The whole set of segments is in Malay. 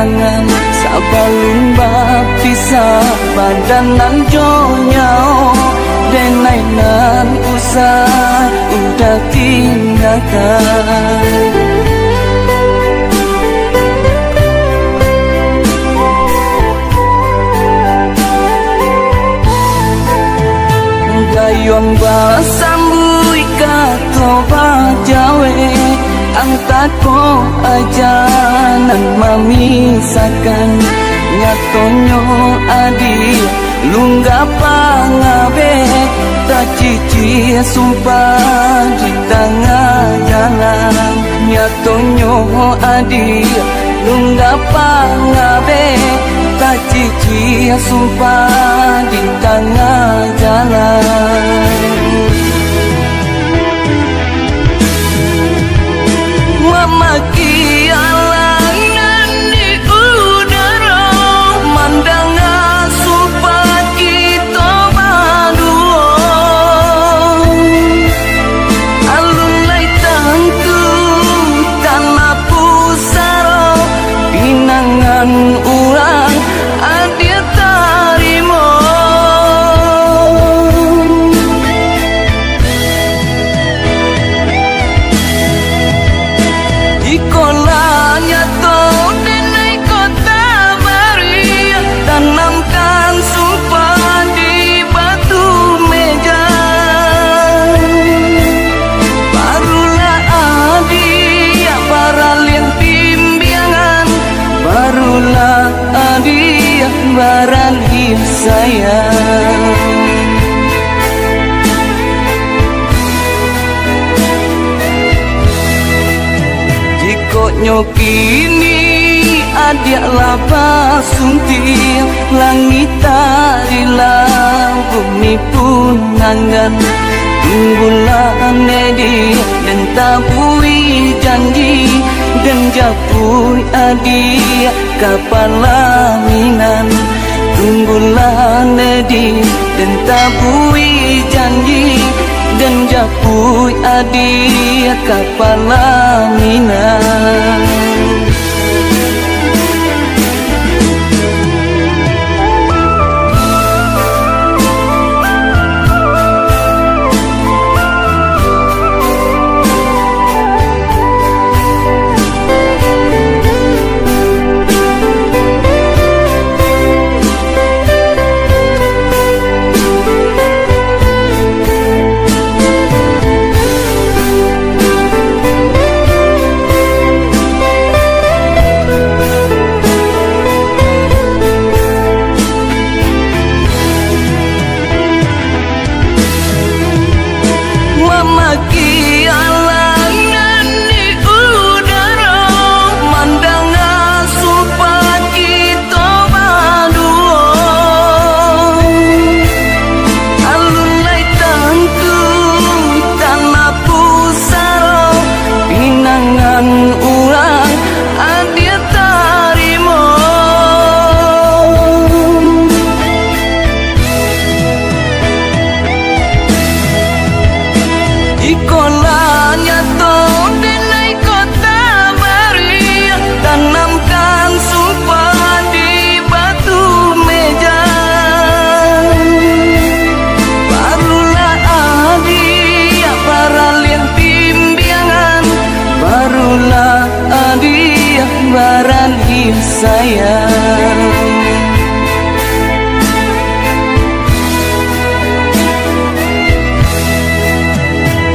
punangan sabalun bapisa badanan jonyao denainan usah udah tinggalkan. Gayon basambui kato bajawe antako ajanan mamisakan nyatonyo adi lungga pangabe tak cici sumpah di tengah jalan nyatonyo adi lungga pangabe tak cici sumpah di tengah jalan. Memaki alangan di udara mandangan sumpah kita berdua alun lai tangku tanah pusara pinangan urang adia tarimo ikolanya to denai kota bari tanamkan sumpah di batu meja barulah adi baralian timbiangan barulah adi baralih sayang. Jikoknya kini adik lapa sunting langit tarilah bumi punangan tunggulah nedi dan tabui janji dan japui adik kapal laminan tunggulah nedi dan tabui janji dan japui adik kapal laminan. Memaki alangan di udara mandangan sumpah kita berdua alun lai tangku tanah pusara pinangan urang adia tarimo ikolanya to denai kota bari tanamkan sumpah di batu meja barulah adi baralian timbiangan barulah adi baralih sayang.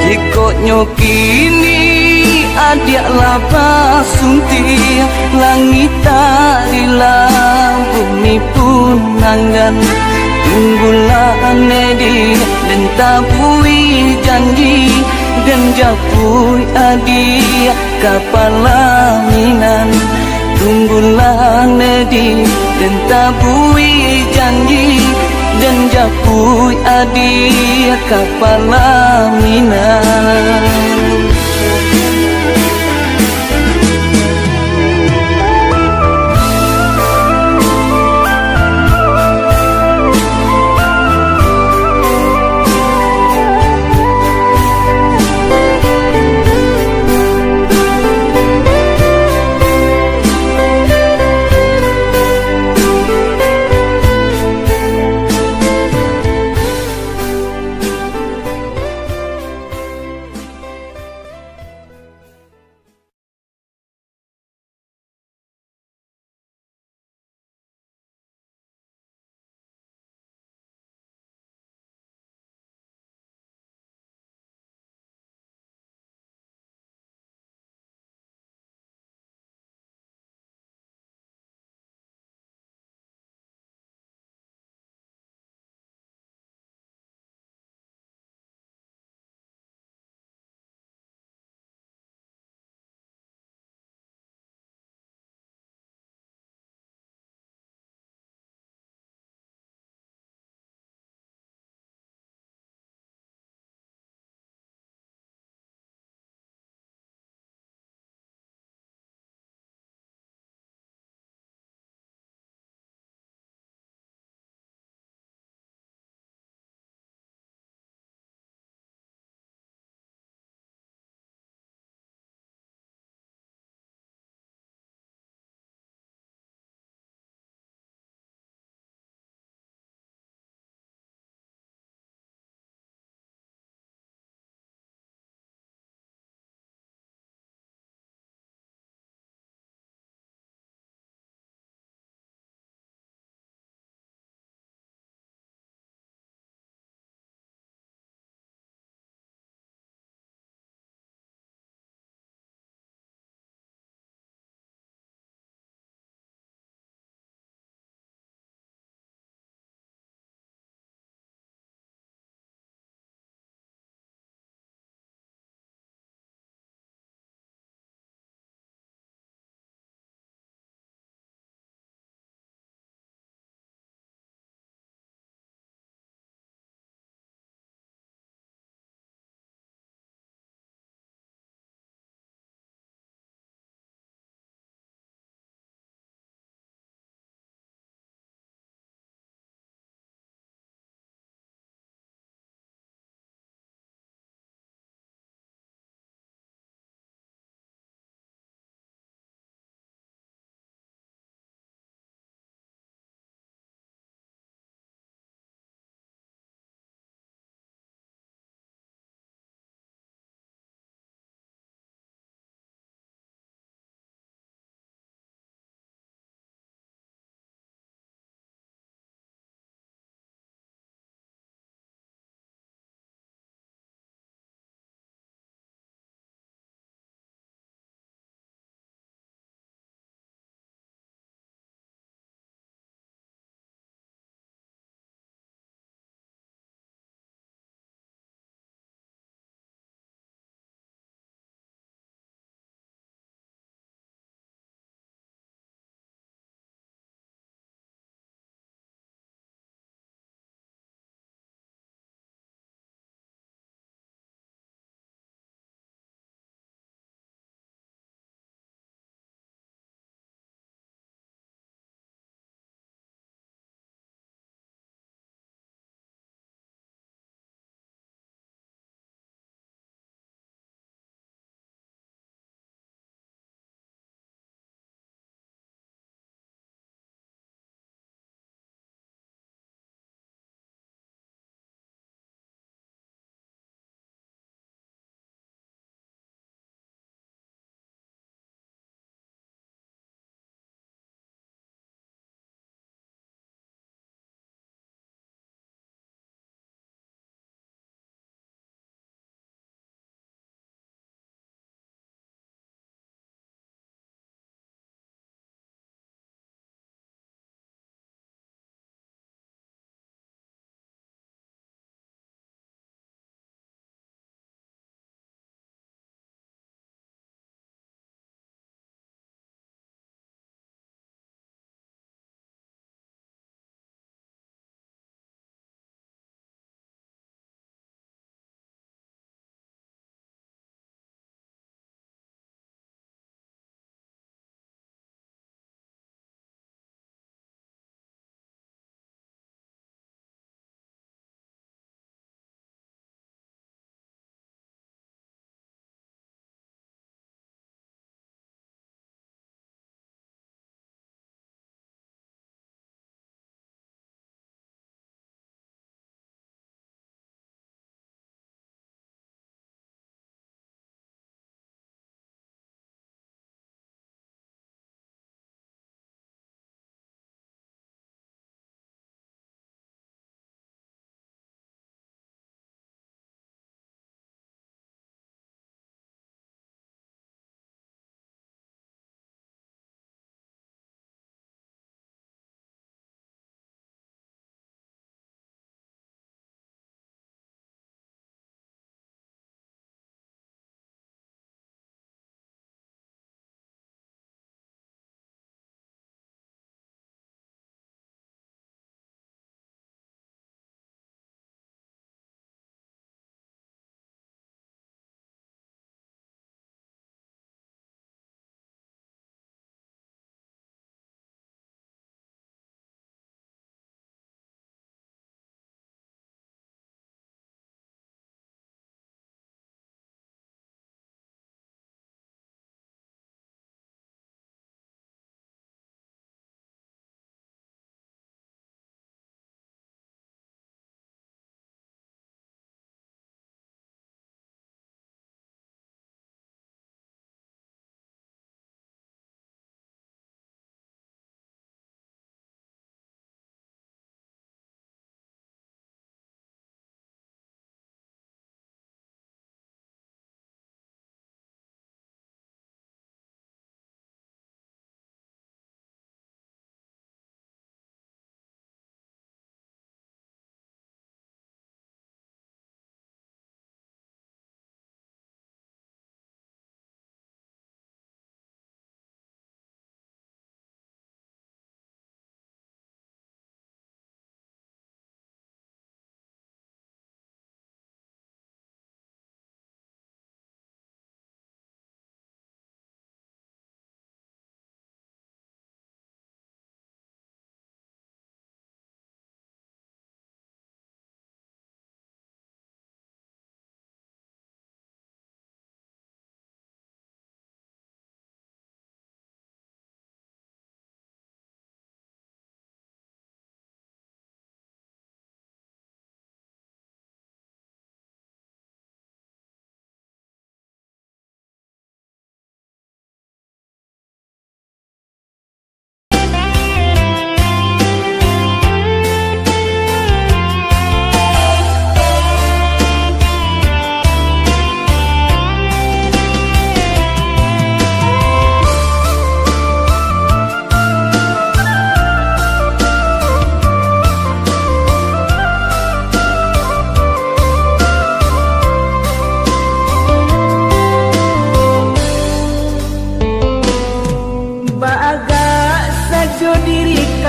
Jikoknya kini adik lapa sunting langit tarilah bumi punangan tunggulah nedi dan tabui janji dan japui adik kapal laminan tunggulah nedi dan tabui janji dan japui adik kapal laminan.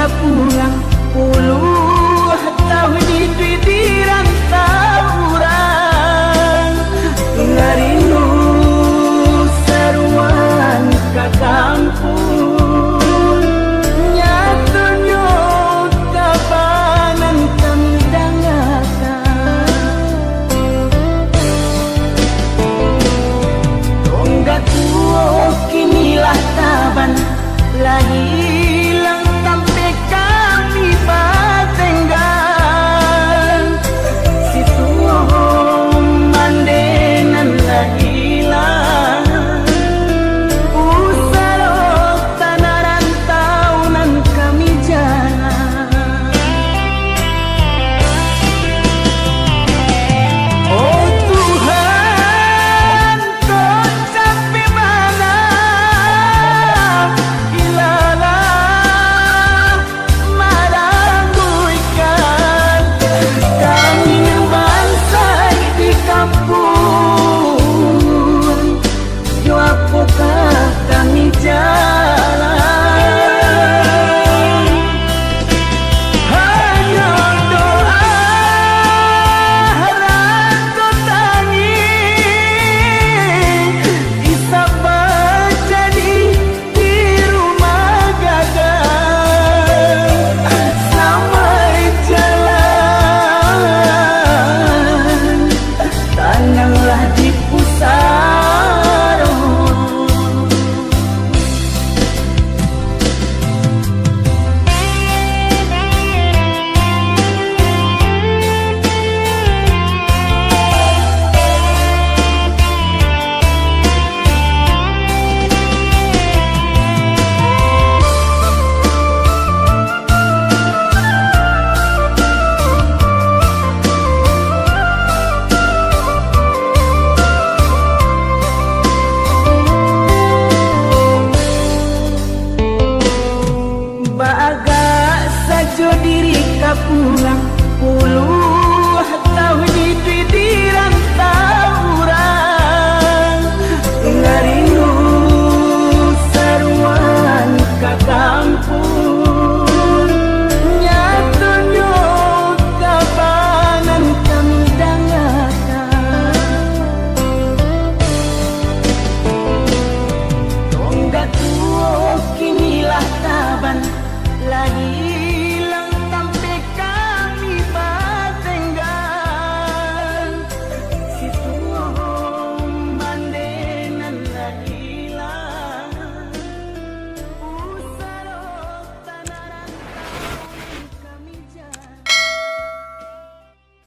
kapulang puluh tahun di rantau urang ngarindu seruan ka kampung nyatunya kabanan kami dangakan tonggak tuo kinilah taban lah hilang sampai kami batenggan si tuong mandenan lah hilang usarok tanah rantaunan kami jalan oh Tuhan kau sampai mana kami jalan hanya doa rangko tangis bisa jadi di rumah gagal sampai jalan tananglah di pusat diri kapulang puluh tahun di rantau urang ngarindu seruan ka kampung nyatunya kabanan kami dangakan tonggak tuo kinilah taban lagi